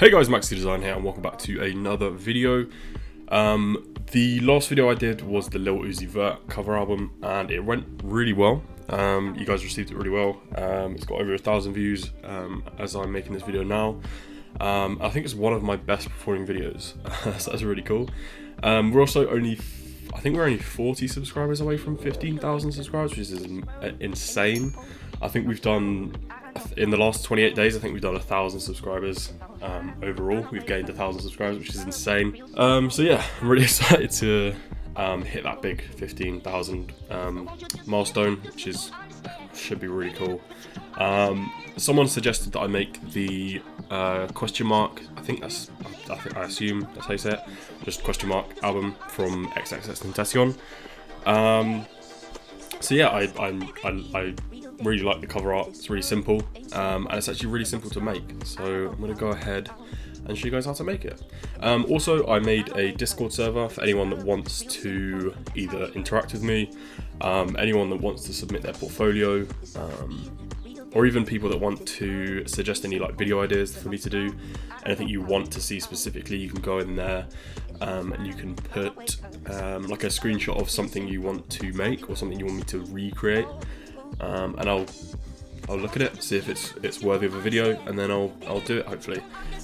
Hey guys, XXXTentacion here and welcome back to another video. The last video I did was the Lil Uzi Vert cover album and it went really well. You guys received it really well. It's got over 1,000 views as I'm making this video now. I think it's one of my best performing videos, so that's really cool. We're also only 40 subscribers away from 15,000 subscribers, which is insane. I think we've done, in the last 28 days, I think we've done 1,000 subscribers overall. We've gained 1,000 subscribers, which is insane. So yeah, I'm really excited to hit that big 15,000 milestone, which should be really cool. Someone suggested that I make the question mark, I assume that's how you say it, just question mark album from XXXTentacion. So yeah, I really like the cover art. It's really simple, and it's actually really simple to make. So I'm gonna go ahead and show you guys how to make it. Also, I made a Discord server for anyone that wants to either interact with me, anyone that wants to submit their portfolio, or even people that want to suggest any like video ideas for me to do. Anything you want to see specifically, you can go in there and you can put like a screenshot of something you want to make or something you want me to recreate, and I'll look at it, see if it's worthy of a video, and then I'll do it hopefully.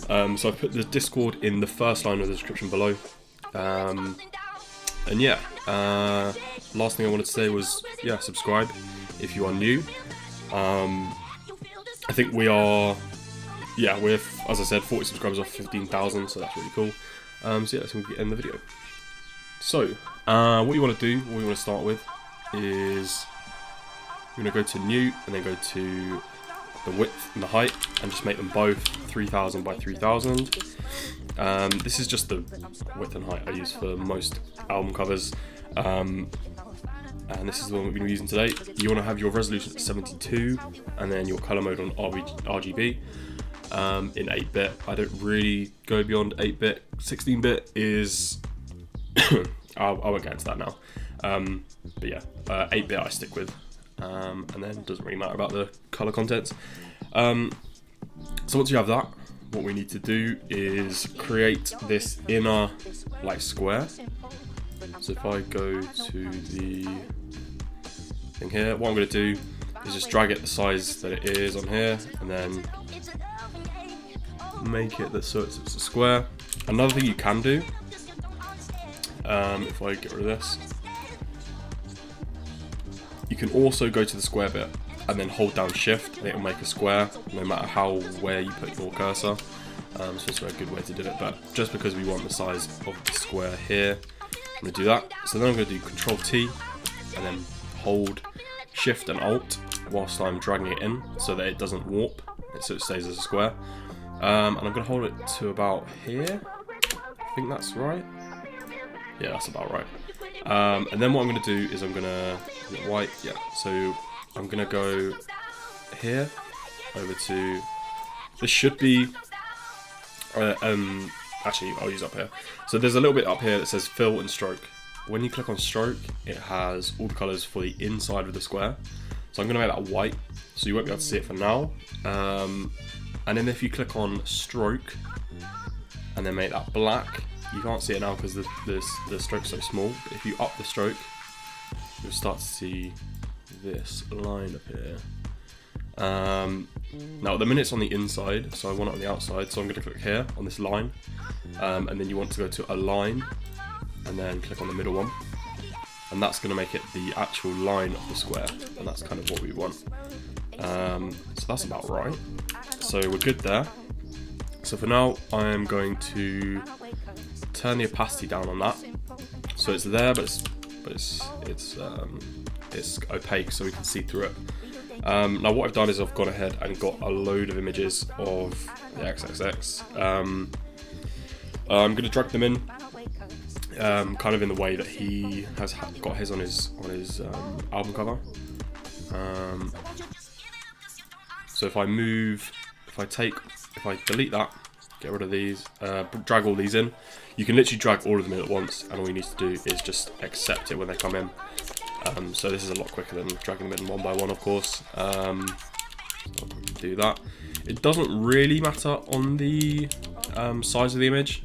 So I've put the Discord in the first line of the description below. And yeah, last thing I wanted to say was, yeah, subscribe if you are new. I think we are, yeah, we're, as I said, 40 subscribers off 15,000, so that's really cool. So yeah, let's end the video. So, what you want to do, what we want to start with is, you're going to go to new, and then go to the width and the height, and just make them both 3,000 by 3,000. This is just the width and height I use for most album covers. And this is the one we're going to be using today. You want to have your resolution at 72, and then your color mode on RGB in 8-bit. I don't really go beyond 8-bit. 16-bit is I won't get into that now. But yeah, 8-bit I stick with, and then it doesn't really matter about the color contents. So once you have that, what we need to do is create this inner like square. So if I go to the thing here, what I'm going to do is just drag it the size that it is on here, and then make it so it's a square. Another thing you can do, if I get rid of this, you can also go to the square bit and then hold down shift, and it'll make a square no matter where you put your cursor. So it's a good way to do it, but just because we want the size of the square here, I'm going to do that. So then I'm going to do Control T and then hold Shift and Alt whilst I'm dragging it in so that it doesn't warp, so it stays as a square. And I'm going to hold it to about here. I think that's right. Yeah, that's about right. And then what I'm going to do is I'm going to white. Yeah, so I'm going to go here over to. This should be. Actually, I'll use up here. So there's a little bit up here that says fill and stroke. When you click on stroke, it has all the colours for the inside of the square. So I'm going to make that white, so you won't be able to see it for now. And then if you click on stroke, and then make that black, you can't see it now because the stroke's so small. But if you up the stroke, you'll start to see this line up here. Now at the minute it's on the inside, so I want it on the outside, so I'm going to click here on this line, and then you want to go to align and then click on the middle one, and that's going to make it the actual line of the square, and that's kind of what we want. So that's about right, so we're good there. So for now I am going to turn the opacity down on that, so it's there but it's opaque so we can see through it. Now what I've done is I've gone ahead and got a load of images of the XXX. I'm going to drag them in, kind of in the way that he has got his on his album cover. So if I delete that, get rid of these, drag all these in, you can literally drag all of them in at once, and all you need to do is just accept it when they come in. So this is a lot quicker than dragging them in one by one, of course. So I'll do that. It doesn't really matter on the size of the image,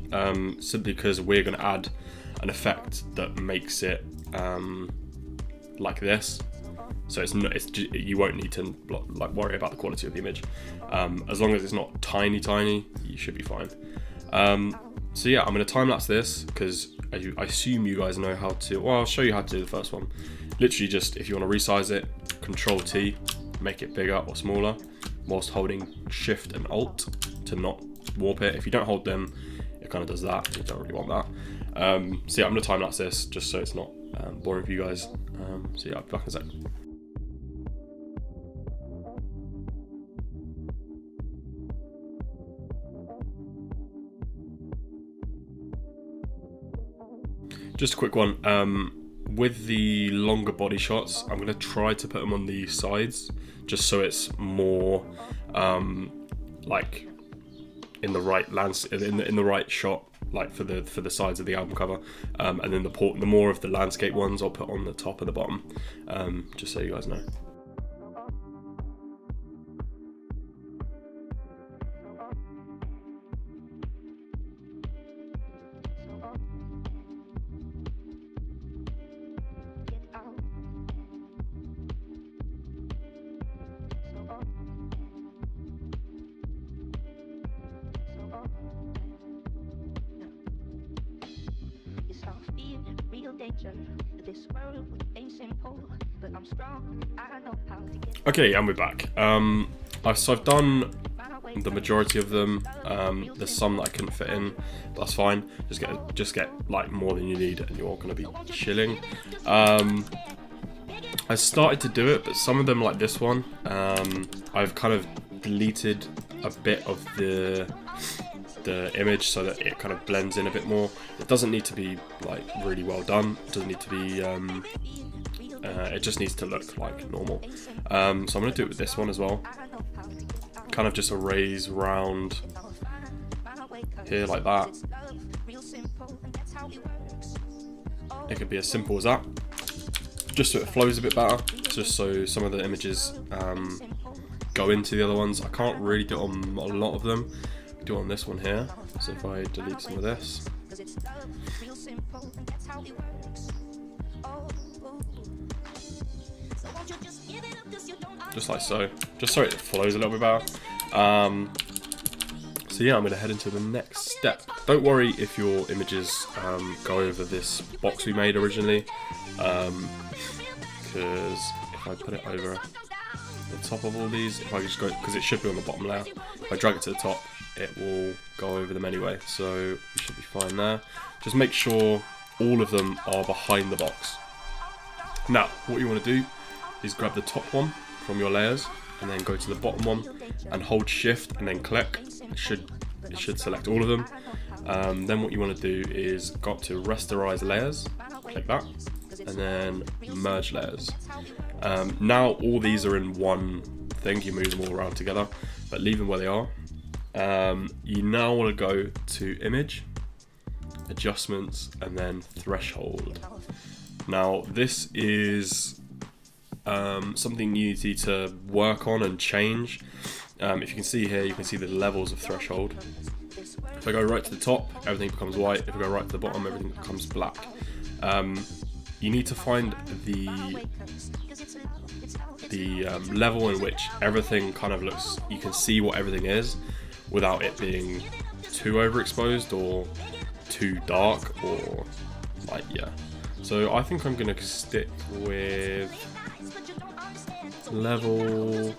simply because we're going to add an effect that makes it like this. So you won't need to like worry about the quality of the image. As long as it's not tiny, you should be fine. So yeah, I'm going to time lapse this because I assume you guys know how to. Well, I'll show you how to do the first one. Literally, just if you want to resize it, Control T, make it bigger or smaller, whilst holding Shift and Alt to not warp it. If you don't hold them, it kind of does that. You don't really want that. So yeah, I'm going to time lapse this just so it's not boring for you guys. So yeah, I'll be back in a sec. Just a quick one, with the longer body shots, I'm going to try to put them on the sides, just so it's more like in the right in the right shot, like for the sides of the album cover, and then the more of the landscape ones I'll put on the top and the bottom, just so you guys know. Okay, and we're back. So I've done the majority of them. There's some that I couldn't fit in, but that's fine. Just get like more than you need, and you're gonna be chilling. I started to do it, but some of them, like this one, I've kind of deleted a bit of the image so that it kind of blends in a bit more. It doesn't need to be like really well done. It doesn't need to be it just needs to look like normal. So I'm going to do it with this one as well. Kind of just erase around here like that. It could be as simple as that, just so it flows a bit better, just so some of the images go into the other ones. I can't really do it on a lot of them. Do it on this one here. So if I delete some of this, just like so, just so it flows a little bit better. So yeah, I'm going to head into the next step. Don't worry if your images go over this box we made originally, because if I put it over the top of all these, if I just go, because it should be on the bottom layer, if I drag it to the top, it will go over them anyway, so you should be fine there. Just make sure all of them are behind the box. Now, what you want to do is grab the top one from your layers, and then go to the bottom one and hold Shift and then click. It should select all of them. Then what you want to do is go up to Rasterize Layers, click that, and then Merge Layers. Now all these are in one thing. You move them all around together, but leave them where they are. You now want to go to Image, Adjustments, and then Threshold. Now this is something you need to work on and change. If you can see here, you can see the levels of threshold. If I go right to the top, everything becomes white. If I go right to the bottom, everything becomes black. You need to find the level in which everything kind of looks, you can see what everything is without it being too overexposed or too dark, or like, yeah. So I think I'm gonna stick with level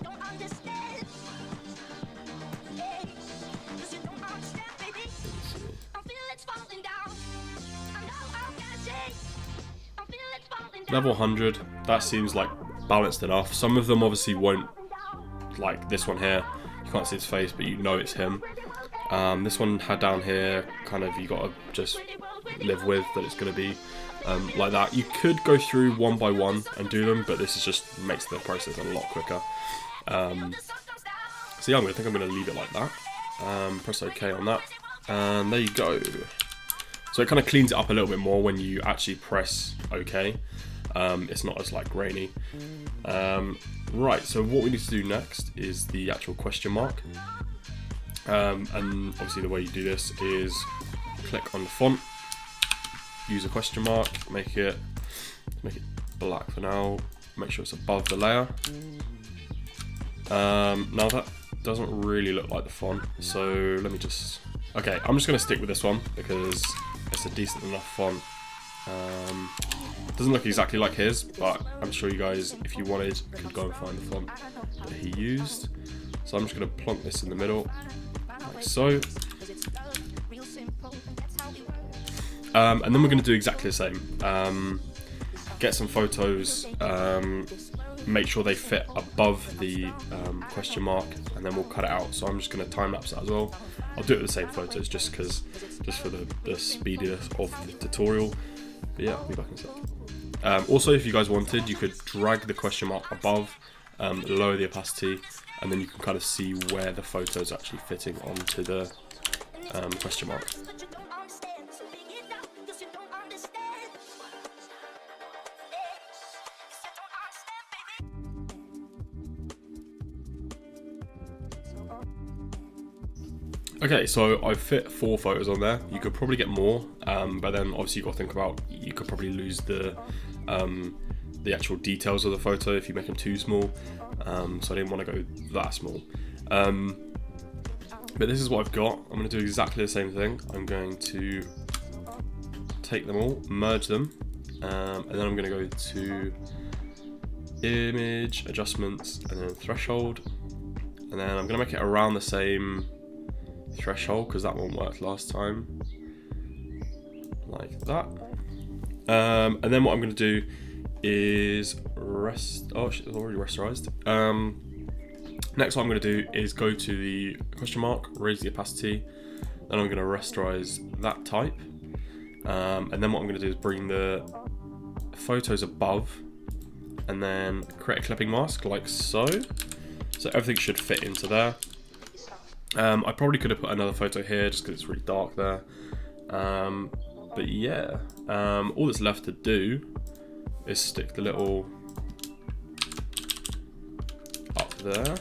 level 100. That seems like balanced enough. Some of them obviously won't, like this one here, you can't see his face, but you know it's him. This one had down here, kind of, you gotta just live with that it's gonna be like that. You could go through one by one and do them, but this is just makes the process a lot quicker. So yeah, I think I'm gonna leave it like that. Press OK on that, and there you go. So it kind of cleans it up a little bit more when you actually press OK. It's not as like grainy. Right, so what we need to do next is the actual question mark. And obviously the way you do this is click on the font, use a question mark, make it black for now, make sure it's above the layer. Now that doesn't really look like the font, so let me just, okay, I'm just going to stick with this one because it's a decent enough font. Doesn't look exactly like his, but I'm sure you guys, if you wanted, could go and find the font that he used. So I'm just going to plonk this in the middle, like so. And then we're going to do exactly the same. Get some photos, make sure they fit above the question mark, and then we'll cut it out. So I'm just going to time lapse that as well. I'll do it with the same photos just for the speediness of the tutorial. But yeah, I'll be back in a sec. Also, if you guys wanted, you could drag the question mark above, lower the opacity, and then you can kind of see where the photo is actually fitting onto the question mark. Okay, so I've fit 4 photos on there. You could probably get more, but then obviously you've got to think about, you could probably lose the actual details of the photo if you make them too small. So I didn't want to go that small. But this is what I've got. I'm going to do exactly the same thing. I'm going to take them all, merge them, and then I'm going to go to image, adjustments, and then threshold. And then I'm going to make it around the same threshold because that one worked last time, like that. And then what I'm going to do is it's already rasterized. Next what I'm going to do is go to the question mark, raise the opacity, then I'm going to rasterize that type, and then what I'm going to do is bring the photos above and then create a clipping mask like so everything should fit into there. I probably could have put another photo here just because it's really dark there, but yeah, all that's left to do is stick the little up there.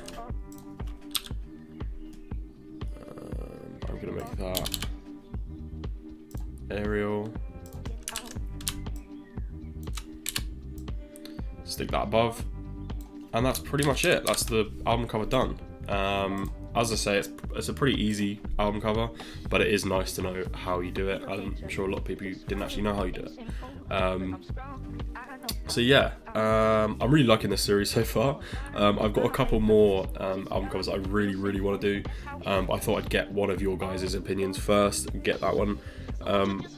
I'm going to make that Arial, stick that above, and that's pretty much it. That's the album cover done. As I say, it's a pretty easy album cover, but it is nice to know how you do it. I'm sure a lot of people didn't actually know how you do it. So yeah, I'm really liking this series so far. I've got a couple more album covers I really want to do. I thought I'd get one of your guys' opinions first and get that one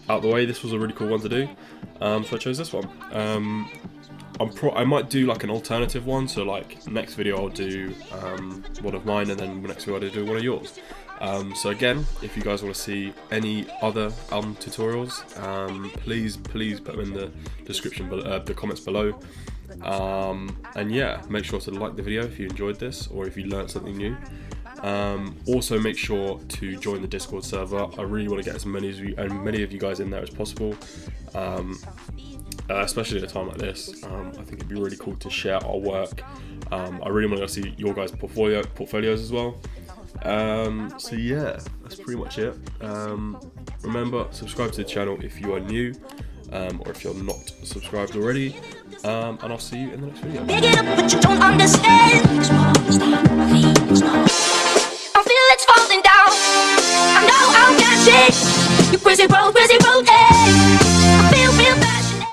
out the way. This was a really cool one to do, so I chose this one. I might do like an alternative one, so like next video I'll do one of mine, and then next video I'll do one of yours. So again, if you guys want to see any other album tutorials, please put them in the description, the comments below. And yeah, make sure to like the video if you enjoyed this or if you learned something new. Also make sure to join the Discord server. I really want to get as many of you guys in there as possible. Especially at a time like this. I think it'd be really cool to share our work. I really want to see your guys' portfolios as well. So yeah, that's pretty much it. Remember, subscribe to the channel if you are new, or if you're not subscribed already. And I'll see you in the next video. Pick it up, but you don't understand. I feel it's falling down. I know I'll catch it. You crazy bro,